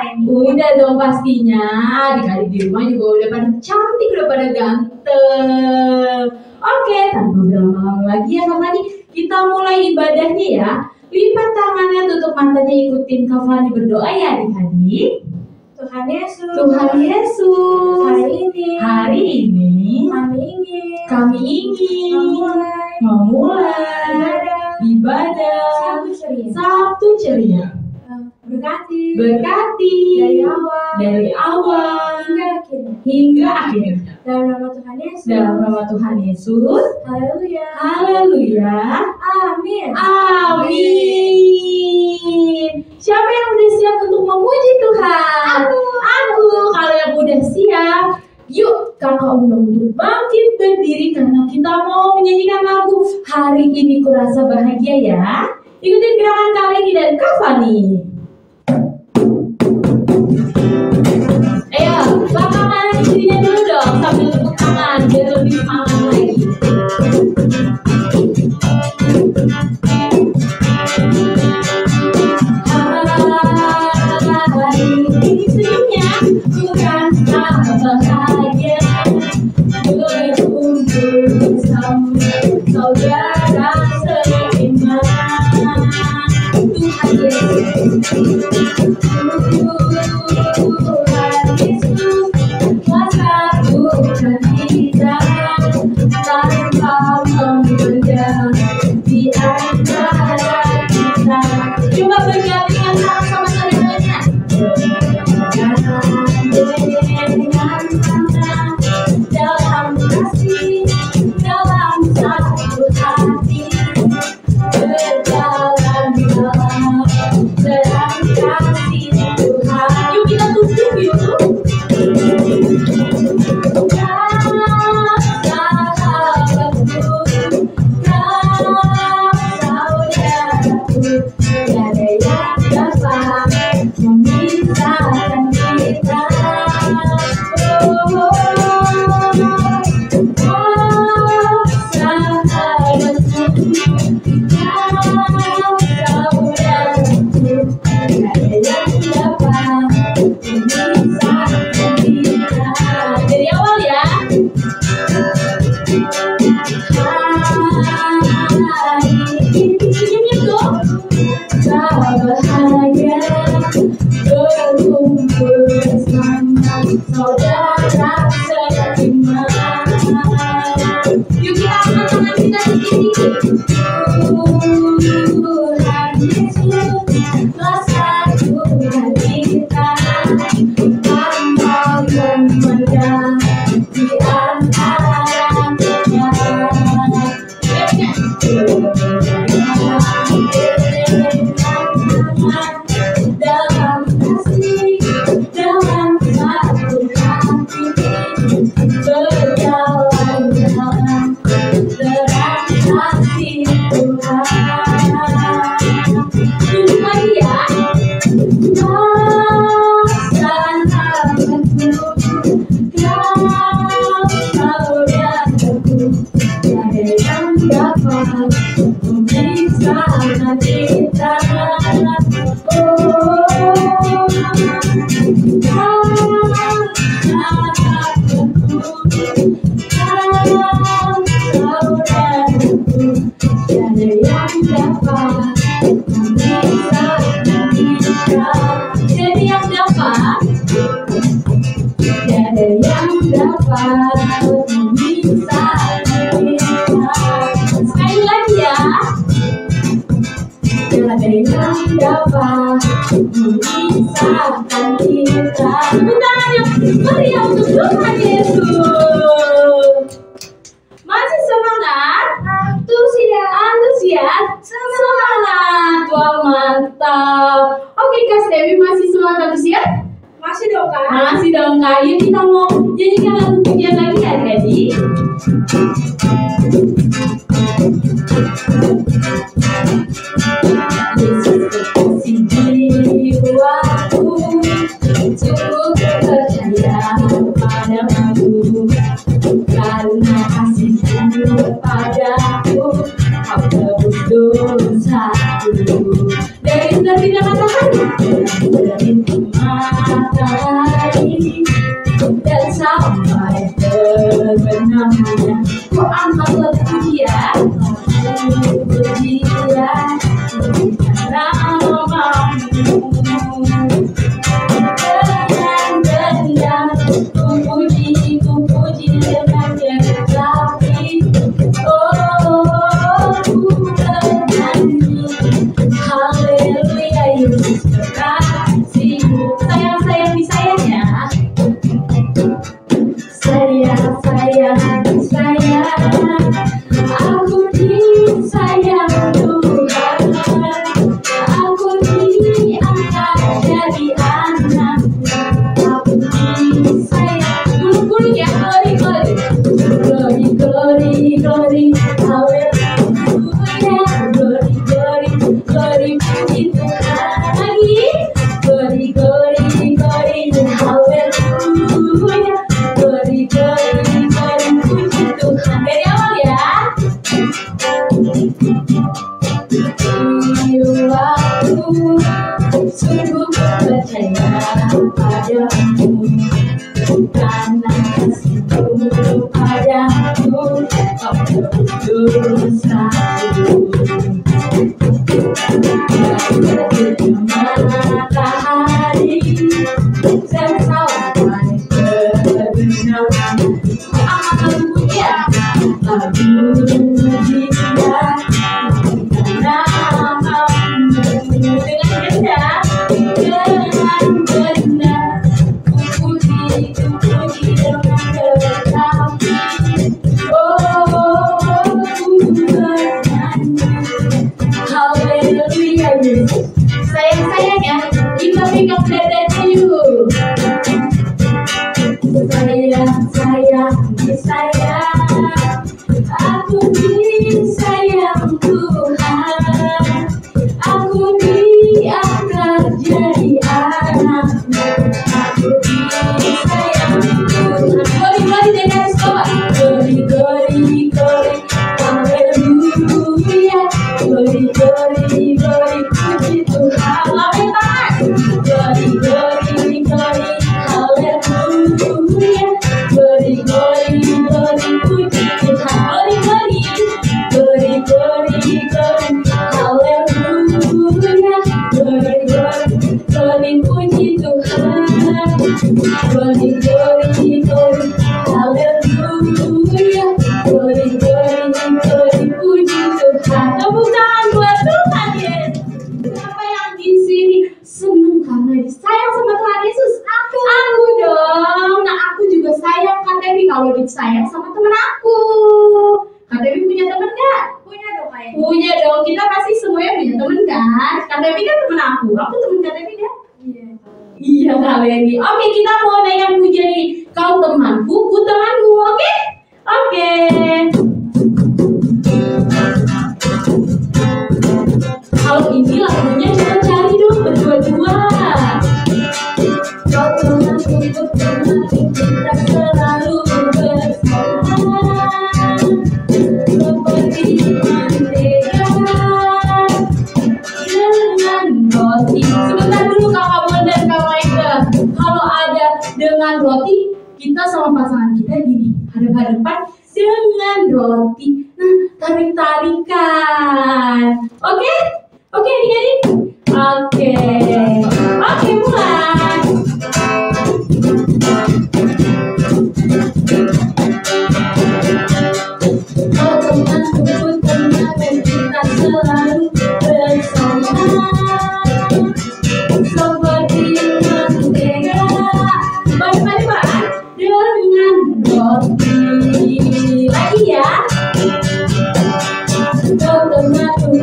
ini? Udah dong pastinya. Adik-adik di rumah juga udah pada cantik, udah pada ganteng. Oke, tanpa berlama-lama lagi ya Kak Fani, kita mulai ibadahnya ya. Lipat tangannya, tutup matanya, ikutin Kak Fani berdoa ya adik-adik. Tuhan Yesus. Tuhan Yesus. Hari ini Kami ingin memulai ibadah Sabtu ceria. Berkati Dari awal hingga akhir. hingga akhir. Dalam nama Tuhan Yesus. Dalam nama Tuhan Yesus. Haleluya. Haleluya. Amin. Amin. Siapa yang udah siap untuk memuji Tuhan? Aku. Kalau yang udah siap, yuk kakak undang untuk bangkit berdiri karena kita mau menyanyikan lagu Hari Ini Kurasa Bahagia ya. Ikutin gerakan kali ini dari Kak Fani. Ayo, belakangan dirinya dulu dong sambil tepuk tangan biar lebih semangat lagi. Hari ini senyumnya kurasa bahagia, berkumpul bersama saudara seiman. Tuhan Yesus, kuasa Tuhan kita tanpa memandang di antara kita. Coba bergandengan tangan sama saudaranya. Dengan tangan dalam kasih, dalam satu hati, berjalan dalam terang kasih Tuhan. Yuk kita tunjuk yuk. Dari awal ya. Senyumnya tuh. Bahagia berkumpul bersama saudara seiman. Yuk kita angkat tangan kita di sini. Tuhan Yesus, kuasa Tuhan kita tanpa memandang di antara kita. Dalam kasih, dalam satu hati, berjalan dalam terang kasih Tuhan. Duduk lagi ya. Jadi yang dapat memisahkan kita. Sekali lagi ya. Tiada yang dapat memisahkan kita. Tepuk tangan yang meriah untuk Tuhan Yesus. Masih semangat? Antusias? Semangat. Wah mantap. Oke Kak Dewi masih semangat antusias? Masih dong Kak. Masih dong Kak. Yuk kita mau nyanyikan lagu pujian lagi ya adik-adik. Yesus kekasih jiwaku, sungguh percaya padamu, karena kasih-Mu padaku, Kau tebus dosaku. Dari tidak katakan, dari matahari dan sampai terbenamnya ku angkat lagu dia, puji dia karena namamu. Dengan ku puji dengan tetapi oh ku bernyanyi haleluya Yesus kekasihku. Sayang di sayangnya, sayang aku disayang Tuhan, aku diangkat jadi anak, aku disayang. Bulu-bulu ya, glory haleluya, glory puji Tuhan lagi, glory haleluya, glory puji Tuhan. Dari awal ya. Aku sungguh percaya padamu, karena kasihmu padaku kau terus matahari dan sampai terbenam. Amat puja lagu dia karena namamu. Dengan benar ku puji dengan tetapi oh ku bernyanyi haleluya Yesus. Sayang-sayangnya kita pick up dadanya yuk. Sayang aku disayang Tuhan, aku diangkat jadi anakmu, aku disayang Tuhan. Glory dengan sekolah, glory haleluya, glory puji Tuhan. Lambaikan tangan, glory haleluya, glory puji Tuhan. Glory haleluya, glory puji Tuhan. Glory haleluya, glory puji Tuhan. Tepuk tangan buat Tuhan ya. Siapa yang di sini senang karena disayang sama Tuhan Yesus? Aku dong. Nah aku juga sayang KTB kalau disayang sama temen aku. KTB punya temen nggak? Punya dong kayaknya. Punya dong. Kita pasti semuanya punya temen kan? KTB kan temen aku temen KTB kan? Iya. Iya kalian nih. Oke, kita mau nanya puja nih. Kau temanku, ku temanmu. Oke. Kalau ini lagunya coba cari dong berdua-dua. Kau temanku, ku temanku, kita selalu bersama seperti mentega dengan roti. Sebentar dulu kakak Bon dan kak Maika. Kalau ada dengan roti, kita sama pasangan kita gini, hadap-hadapan dengan roti. Nah, tarik-tarikan. Oke, adik-adik. Oke, mulai. Oh temanku, kita selalu bersama seperti mentega. Balik Pak, dengan roti. Lagi ya. Oh temanku,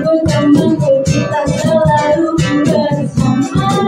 kita selalu bersama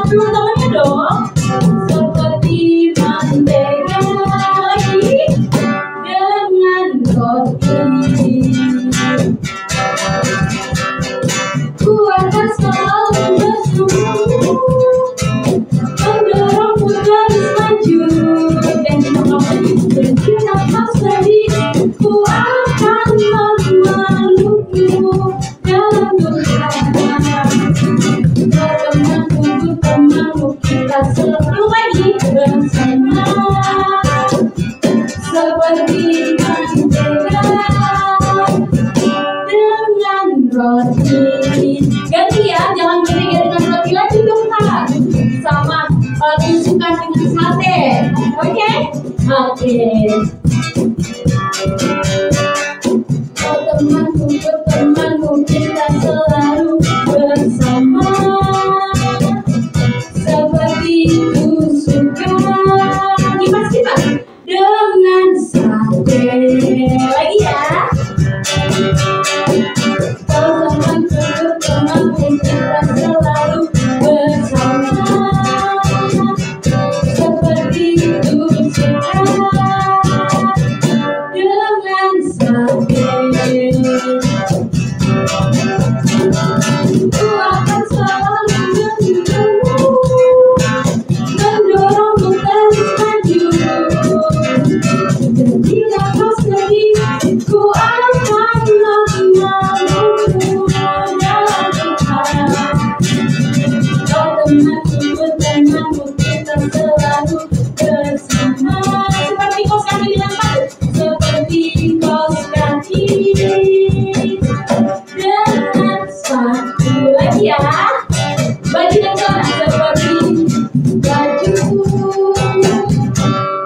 suka dengan sate. Oke? Oke. Oh temanku, kita selalu bersama. Seperti ku suka. Kipas dengan sate. Lagi ya. Oh temanku, kita selalu bersama. Seperti ku suka dengan sate. Ku akan selalu mendorongmu terus maju. Jadilah kau sedih, ku akan menemanimu dalam Tuhan. Oh temanku, kita selalu bersama. Seperti kos kaki dengan padu. Seperti kos kaki dengan sepatu. Lagi ya. Baju dan celana seperti baju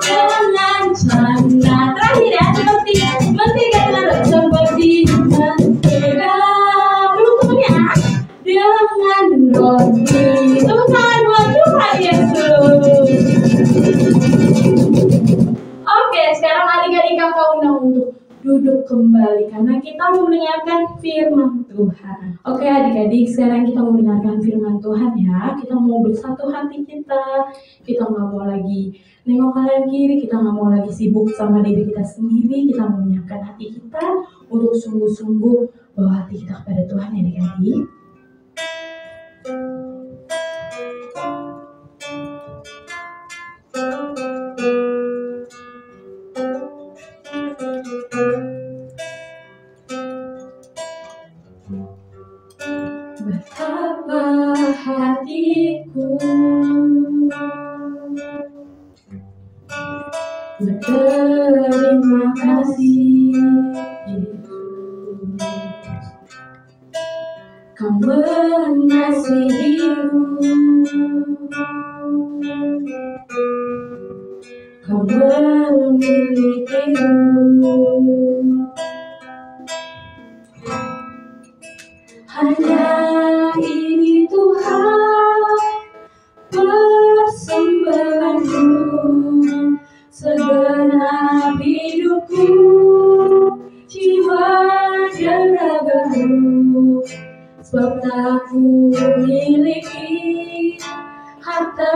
dengan celana. Terakhir ya, seperti mentega dengan roti. Seperti mentega. Belum temennya. Dengan roti. Tepuk tangan buat Tuhan Yesus. Oke, sekarang adik-adik kakak undang untuk duduk kembali karena kita mau mendengarkan firman Tuhan. Oke adik-adik, sekarang kita mau mendengarkan firman Tuhan ya. Kita mau bersatu hati kita nggak mau lagi nengok kanan kiri, kita nggak mau lagi sibuk sama diri kita sendiri. Kita mau menyiapkan hati kita untuk sungguh-sungguh bawa hati kita kepada Tuhan ya adik-adik. Betapa hatiku berterima kasih Yesus, Kau mengasihiku, Kau memilikiku. Hanya ini Tuhan persembahanku, segenap hidupku, jiwa dan ragaku. Sebab tak ku miliki harta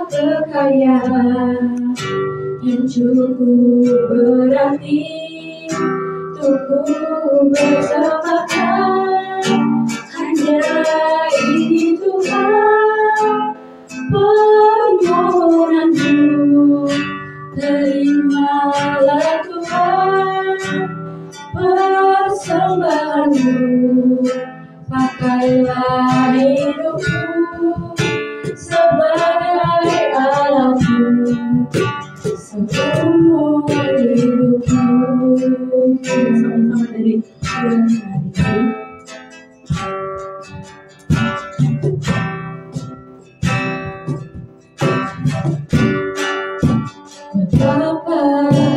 kekayaan yang cukup berarti untuk ku bersamakan. Hanya ini Tuhan permohonanku, terimalah Tuhan persembahanku, pakailah hidupku sebagai alatmu seumur hidupku. Sama-sama dari Tuhan hari. Betapa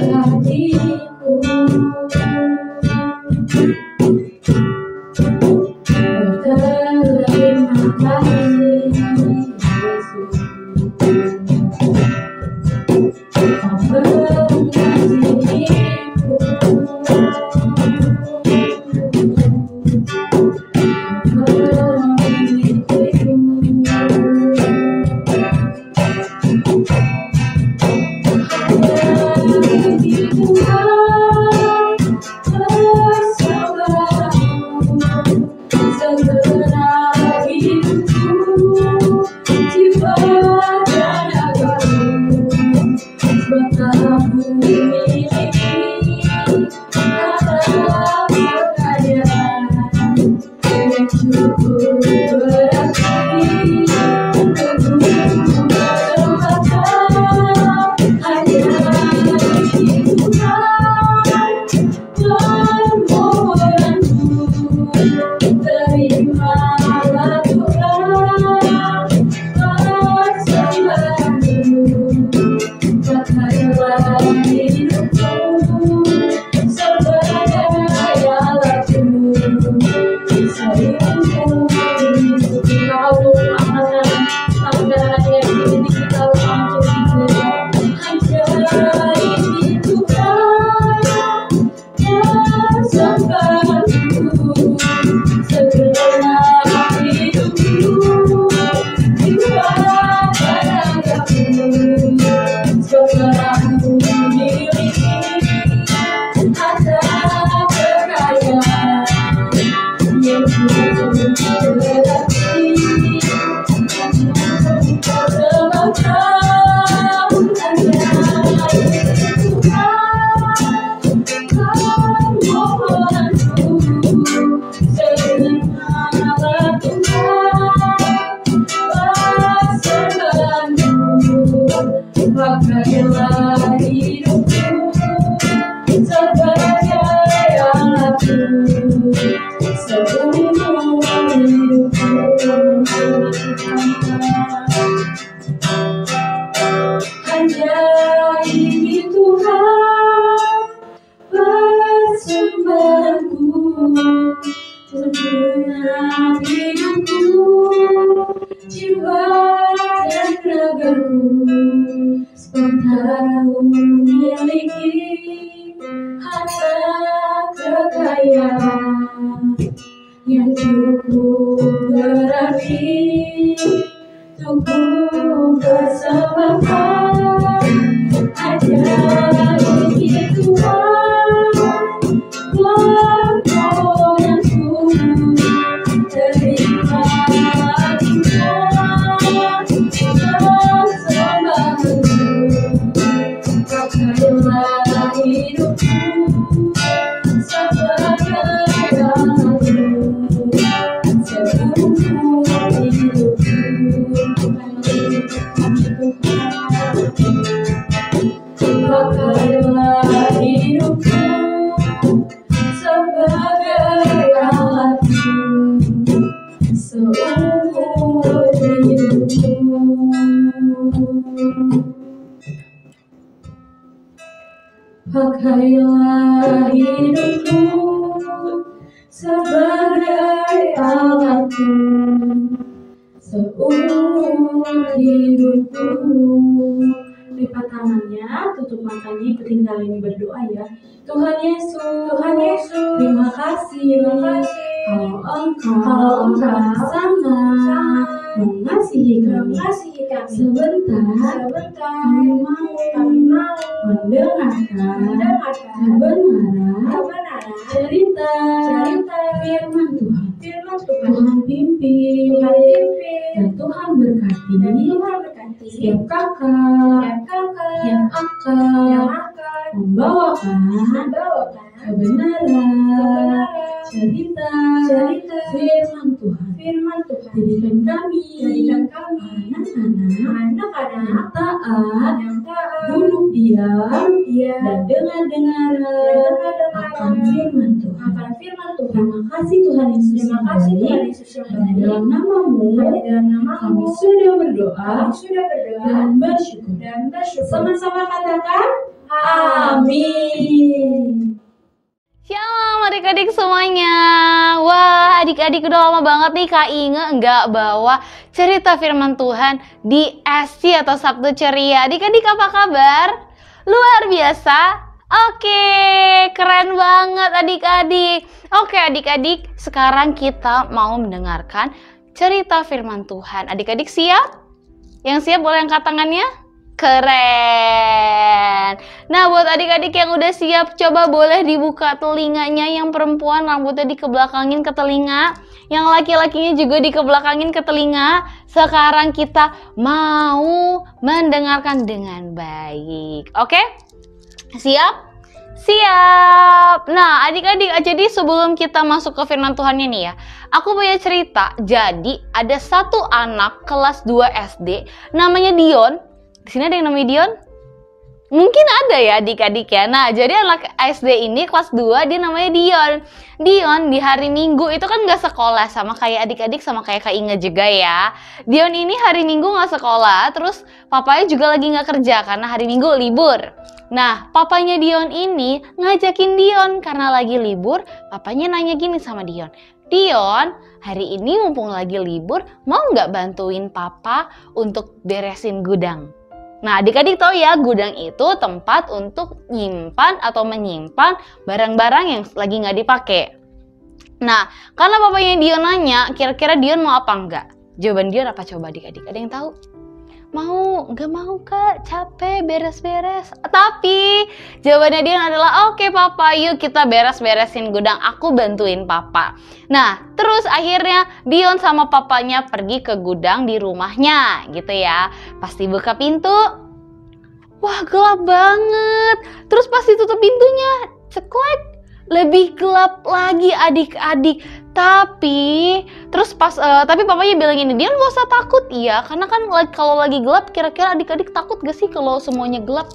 hatiku berterima sebentar ku miliki harta kekayaan yang cukup berarti untuk bersama-sama hanya ingin Tuhan berkau yang sungguh terima pakailah hidupku sebagai alatmu seumur hidupku pakailah hidupku sebagai alatmu seumur hidupku. Pakailah hidupku sebagai alatmu seumur hidupku. Lipat tangannya, tutup matanya, ikutin kalian berdoa ya. Tuhan Yesus, terima kasih, kalau Engkau sangat mengasihi kami. Sebentar kami mau mendengarkan kebenaran cerita firman Tuhan. Tuhan pimpin dan Tuhan berkati setiap kakak yang akan membawakan kebenaran cerita firman Tuhan. Jadikan kami anak-anak yang taat, duduk diam dan dengar akan firman Tuhan. Terima kasih Tuhan Yesus yang baik. Hanya dalam namamu kami sudah berdoa dan bersyukur. Sama-sama katakan amin. Shalom adik-adik semuanya. Wah, adik-adik udah lama banget nih Kak Inge nggak bawa cerita firman Tuhan di SC atau Sabtu Ceria. Adik-adik apa kabar? Luar biasa? Oke, keren banget adik-adik. Oke adik-adik, sekarang kita mau mendengarkan cerita firman Tuhan. Adik-adik siap? Yang siap boleh angkat tangannya? Keren. Nah, buat adik-adik yang udah siap, coba boleh dibuka telinganya. Yang perempuan rambutnya dikebelakangin ke telinga, yang laki-lakinya juga dikebelakangin ke telinga. Sekarang kita mau mendengarkan dengan baik. Oke? Siap? Siap. Nah, adik-adik, jadi sebelum kita masuk ke firman Tuhannya nih ya, aku punya cerita. Jadi, ada satu anak kelas 2 SD, namanya Dion. Di sini ada yang namanya Dion? Mungkin ada ya adik-adik ya. Nah, jadi anak SD ini kelas 2, dia namanya Dion. Dion di hari Minggu itu kan nggak sekolah, sama kayak adik-adik, sama kayak Kak Inge juga ya. Dion ini hari Minggu nggak sekolah, terus papanya juga lagi nggak kerja karena hari Minggu libur. Nah, papanya Dion ini ngajakin Dion karena lagi libur. Papanya nanya gini sama Dion, Dion, hari ini mumpung lagi libur, mau nggak bantuin papa untuk beresin gudang? Nah, adik-adik tahu ya, gudang itu tempat untuk nyimpan atau menyimpan barang-barang yang lagi nggak dipakai. Nah, karena papanya Dion nanya, kira-kira Dion mau apa enggak? Jawaban Dion apa coba adik-adik? Ada yang tahu? Mau, nggak mau kak, capek beres-beres. Tapi jawabannya Dion adalah oke papa, yuk kita beres-beresin gudang, aku bantuin papa. Nah, terus akhirnya Dion sama papanya pergi ke gudang di rumahnya gitu ya. Pasti buka pintu, wah gelap banget. Terus pasti tutup pintunya, ceklek, lebih gelap lagi adik-adik. Tapi papanya bilang gini, Dion gak usah takut ya, karena kan kalau lagi gelap, kira-kira adik-adik takut gak sih kalau semuanya gelap?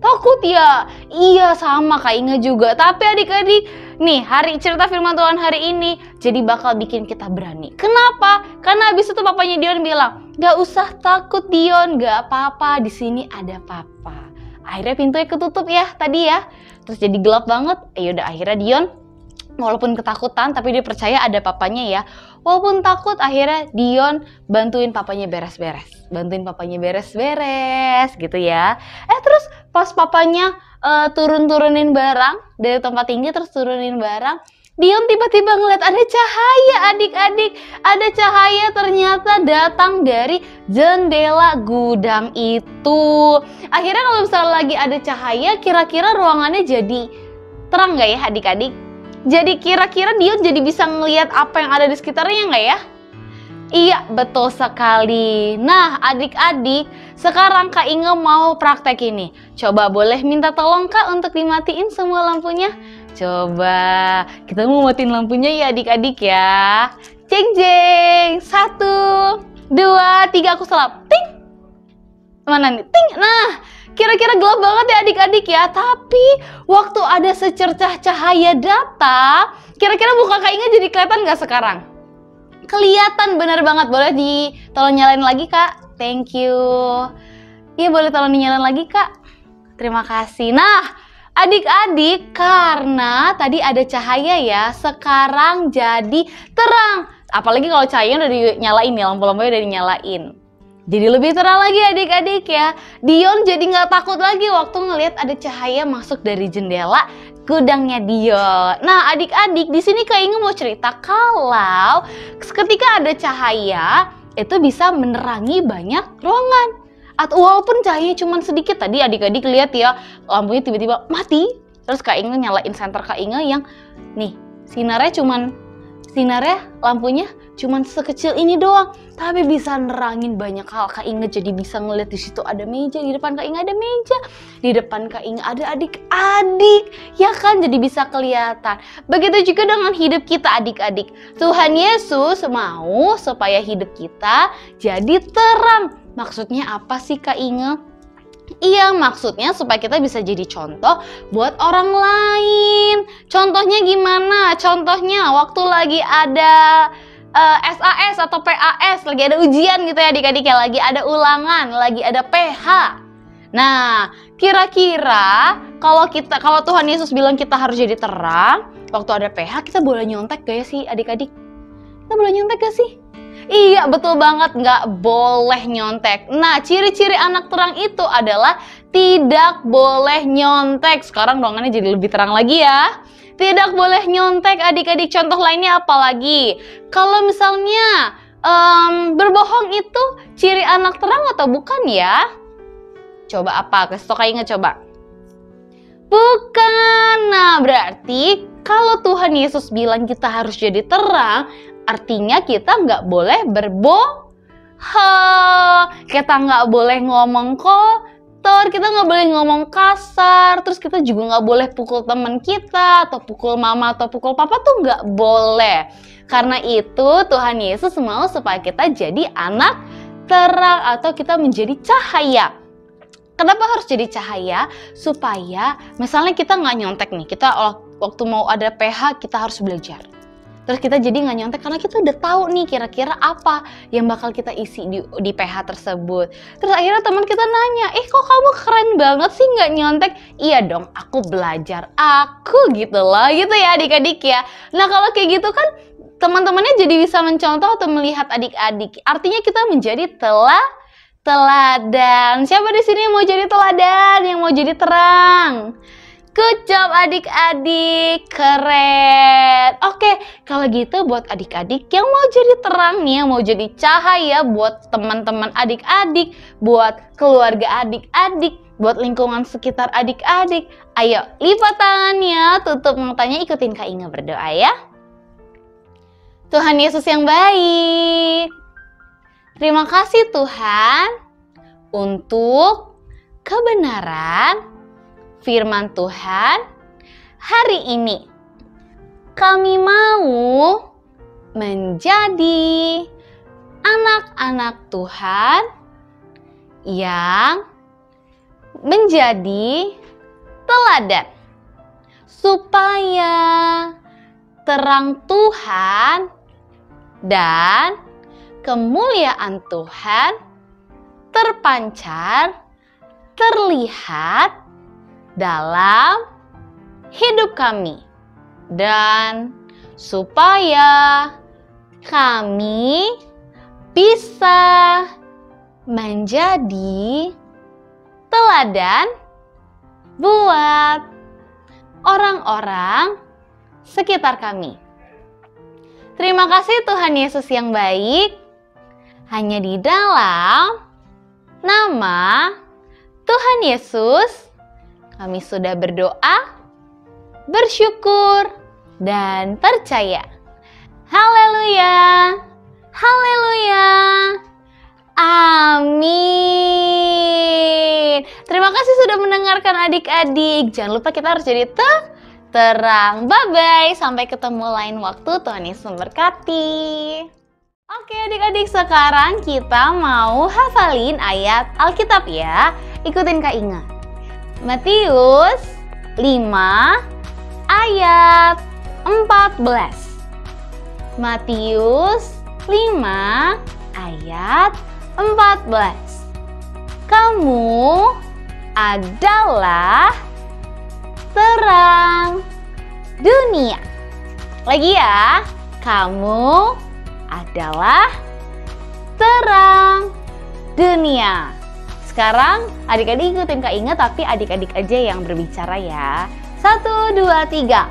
Takut ya? Iya, sama Kak Inge juga. Tapi adik-adik, nih hari cerita firman Tuhan hari ini jadi bakal bikin kita berani. Kenapa? Karena habis itu papanya Dion bilang, gak usah takut Dion, gak apa-apa, di sini ada papa. Akhirnya pintunya ketutup ya tadi ya, terus jadi gelap banget. Yaudah akhirnya Dion Walaupun ketakutan, tapi dia percaya ada papanya ya. Walaupun takut, akhirnya Dion bantuin papanya beres-beres. Gitu ya. Terus pas papanya turunin barang dari tempat tinggi, terus turunin barang, Dion tiba-tiba ngeliat ada cahaya adik-adik. Ada cahaya ternyata datang dari jendela gudang itu. Akhirnya kalau misalnya lagi ada cahaya, kira-kira ruangannya jadi terang gak ya adik-adik? Jadi kira-kira Dion jadi bisa ngelihat apa yang ada di sekitarnya nggak ya? Iya, betul sekali. Nah, adik-adik, sekarang Kak Inge mau praktek ini. Coba boleh minta tolong Kak untuk dimatiin semua lampunya? Coba, kita mau matiin lampunya ya adik-adik ya. Jeng jeng, 1, 2, 3, aku selap. Ting! Mana nih? Ting! Nah, kira-kira gelap banget ya adik-adik ya. Tapi waktu ada secercah cahaya datang, kira-kira muka Kak Inge jadi kelihatan nggak sekarang? Kelihatan bener banget. Boleh tolong nyalain lagi Kak? Thank you. Iya, boleh tolong dinyalain lagi Kak? Terima kasih. Nah, adik-adik, karena tadi ada cahaya ya, sekarang jadi terang. Apalagi kalau cahayanya udah dinyalain ya, lampu-lampunya udah dinyalain. Jadi lebih terang lagi adik-adik ya. Dion jadi nggak takut lagi waktu ngelihat ada cahaya masuk dari jendela gudangnya Dion. Nah adik-adik, di sini Kak Inge mau cerita kalau ketika ada cahaya itu bisa menerangi banyak ruangan. Atau walaupun cahayanya cuma sedikit, tadi adik-adik lihat ya lampunya tiba-tiba mati. Terus Kak Inge nyalain senter Kak Inge yang nih sinarnya lampunya cuman sekecil ini doang, tapi bisa nerangin banyak hal. Kak Inge jadi bisa ngeliat di situ ada meja, di depan Kak Inge ada meja, di depan Kak Inge ada adik-adik, ya kan, jadi bisa kelihatan. Begitu juga dengan hidup kita adik-adik. Tuhan Yesus mau supaya hidup kita jadi terang. Maksudnya apa sih Kak Inge? Iya, maksudnya supaya kita bisa jadi contoh buat orang lain. Contohnya gimana? Contohnya waktu lagi ada SAS atau PAS, lagi ada ujian gitu ya adik-adik ya, lagi ada ulangan, lagi ada PH. Nah, kira-kira kalau Tuhan Yesus bilang kita harus jadi terang, waktu ada PH kita boleh nyontek gak ya sih adik-adik? Kita boleh nyontek gak sih? Iya, betul banget, nggak boleh nyontek. Nah, ciri-ciri anak terang itu adalah tidak boleh nyontek. Sekarang ruangannya jadi lebih terang lagi ya. Tidak boleh nyontek adik-adik. Contoh lainnya apa lagi? Kalau misalnya berbohong itu ciri anak terang atau bukan ya? Coba apa? Kasih tau Kak Inge coba. Bukan. Nah, berarti kalau Tuhan Yesus bilang kita harus jadi terang, artinya kita nggak boleh berbohong. Kita nggak boleh ngomong kotor, kita nggak boleh ngomong kasar, terus kita juga nggak boleh pukul teman kita, atau pukul mama, atau pukul papa tuh nggak boleh. Karena itu Tuhan Yesus mau supaya kita jadi anak terang atau kita menjadi cahaya. Kenapa harus jadi cahaya? Supaya misalnya kita nggak nyontek nih, kita waktu mau ada PH kita harus belajar. Terus kita jadi nggak nyontek karena kita udah tahu nih kira-kira apa yang bakal kita isi di PH tersebut. Terus akhirnya teman kita nanya, kok kamu keren banget sih nggak nyontek? Iya dong, aku belajar, aku gitu loh, gitu ya adik-adik ya. Nah kalau kayak gitu kan teman-temannya jadi bisa mencontoh atau melihat adik-adik. Artinya kita menjadi teladan. Siapa di sini yang mau jadi teladan, yang mau jadi terang? Good job adik-adik, keren. Oke, kalau gitu buat adik-adik yang mau jadi terang nih, yang mau jadi cahaya buat teman-teman adik-adik, buat keluarga adik-adik, buat lingkungan sekitar adik-adik. Ayo, lipat tangannya, tutup matanya, ikutin Kak Inge berdoa ya. Tuhan Yesus yang baik, terima kasih Tuhan untuk kebenaran firman Tuhan hari ini. Kami mau menjadi anak-anak Tuhan yang menjadi teladan supaya terang Tuhan dan kemuliaan Tuhan terpancar, terlihat dalam hidup kami. dan supaya kami bisa menjadi teladan buat orang-orang sekitar kami. Terima kasih Tuhan Yesus yang baik. Hanya di dalam nama Tuhan Yesus kami sudah berdoa, bersyukur, dan percaya. Haleluya, haleluya, amin. Terima kasih sudah mendengarkan adik-adik. Jangan lupa kita harus jadi terang. Bye-bye, sampai ketemu lain waktu. Tuhan Yesus memberkati. Oke adik-adik, sekarang kita mau hafalin ayat Alkitab ya. Ikutin Kak Inga. Matius 5 ayat 14. Matius 5 ayat 14. Kamu adalah terang dunia. Lagi ya, kamu adalah terang dunia. Sekarang adik-adik ikutin Kak Inga, tapi adik-adik aja yang berbicara ya. 1, 2, 3.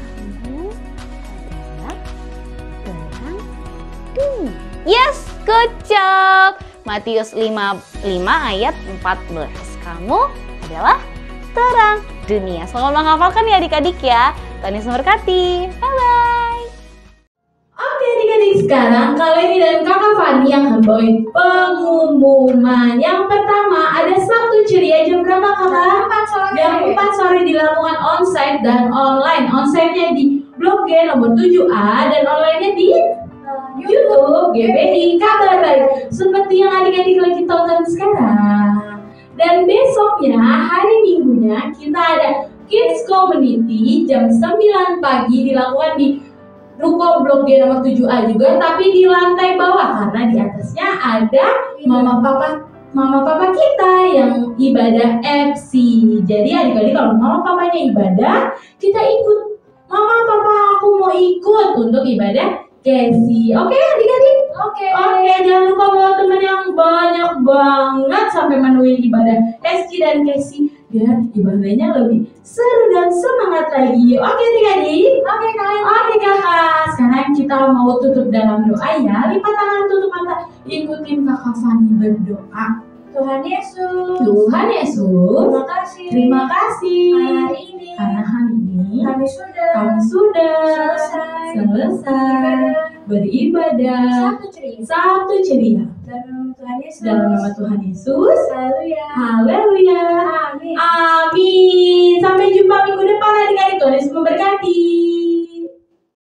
Kamu adalah terang dunia. Yes, good job. Matius 5 ayat 14. Kamu adalah terang dunia. Selamat menghafalkan ya adik-adik ya. Tuhan Yesus memberkati. Bye-bye. Oke adik-adik, sekarang kali ini dan Kakak Fani yang akan bawain pengumuman. Yang pertama, ada Sabtu ceria jam berapa Kakak? 4 sore. Jam 4 sore dilakukan onsite dan online. Onsite-nya di Blok G nomor 7A dan online-nya di YouTube GBI Kabar Baik. Seperti yang adik-adik lagi tonton sekarang. Dan besoknya, hari Minggunya, kita ada Kids Community jam 9 pagi dilakukan di Ruko Blok G nomor 7A juga, tapi di lantai bawah karena di atasnya ada mama papa kita yang ibadah FC. Jadi adik-adik kalau mama papanya ibadah, kita ikut. Mama papa aku mau ikut untuk ibadah Casey. Oke adik-adik? Oke, jangan lupa bawa teman yang banyak banget sampai menuin ibadah SC dan Casey biar ibadahnya lebih seru dan semangat lagi. Oke adik-adik? Oke kakak. Sekarang kita mau tutup dalam doa ya. Lipat tangan, tutup mata, ikutin Kakak Fani berdoa. Tuhan Yesus. Tuhan Yesus, Terima kasih. terima kasih Hari ini karena hari ini kami sudah selesai beribadah Sabtu ceria. Sabtu ceria Dalam nama Tuhan Yesus. dalam nama Tuhan Yesus. Haleluya.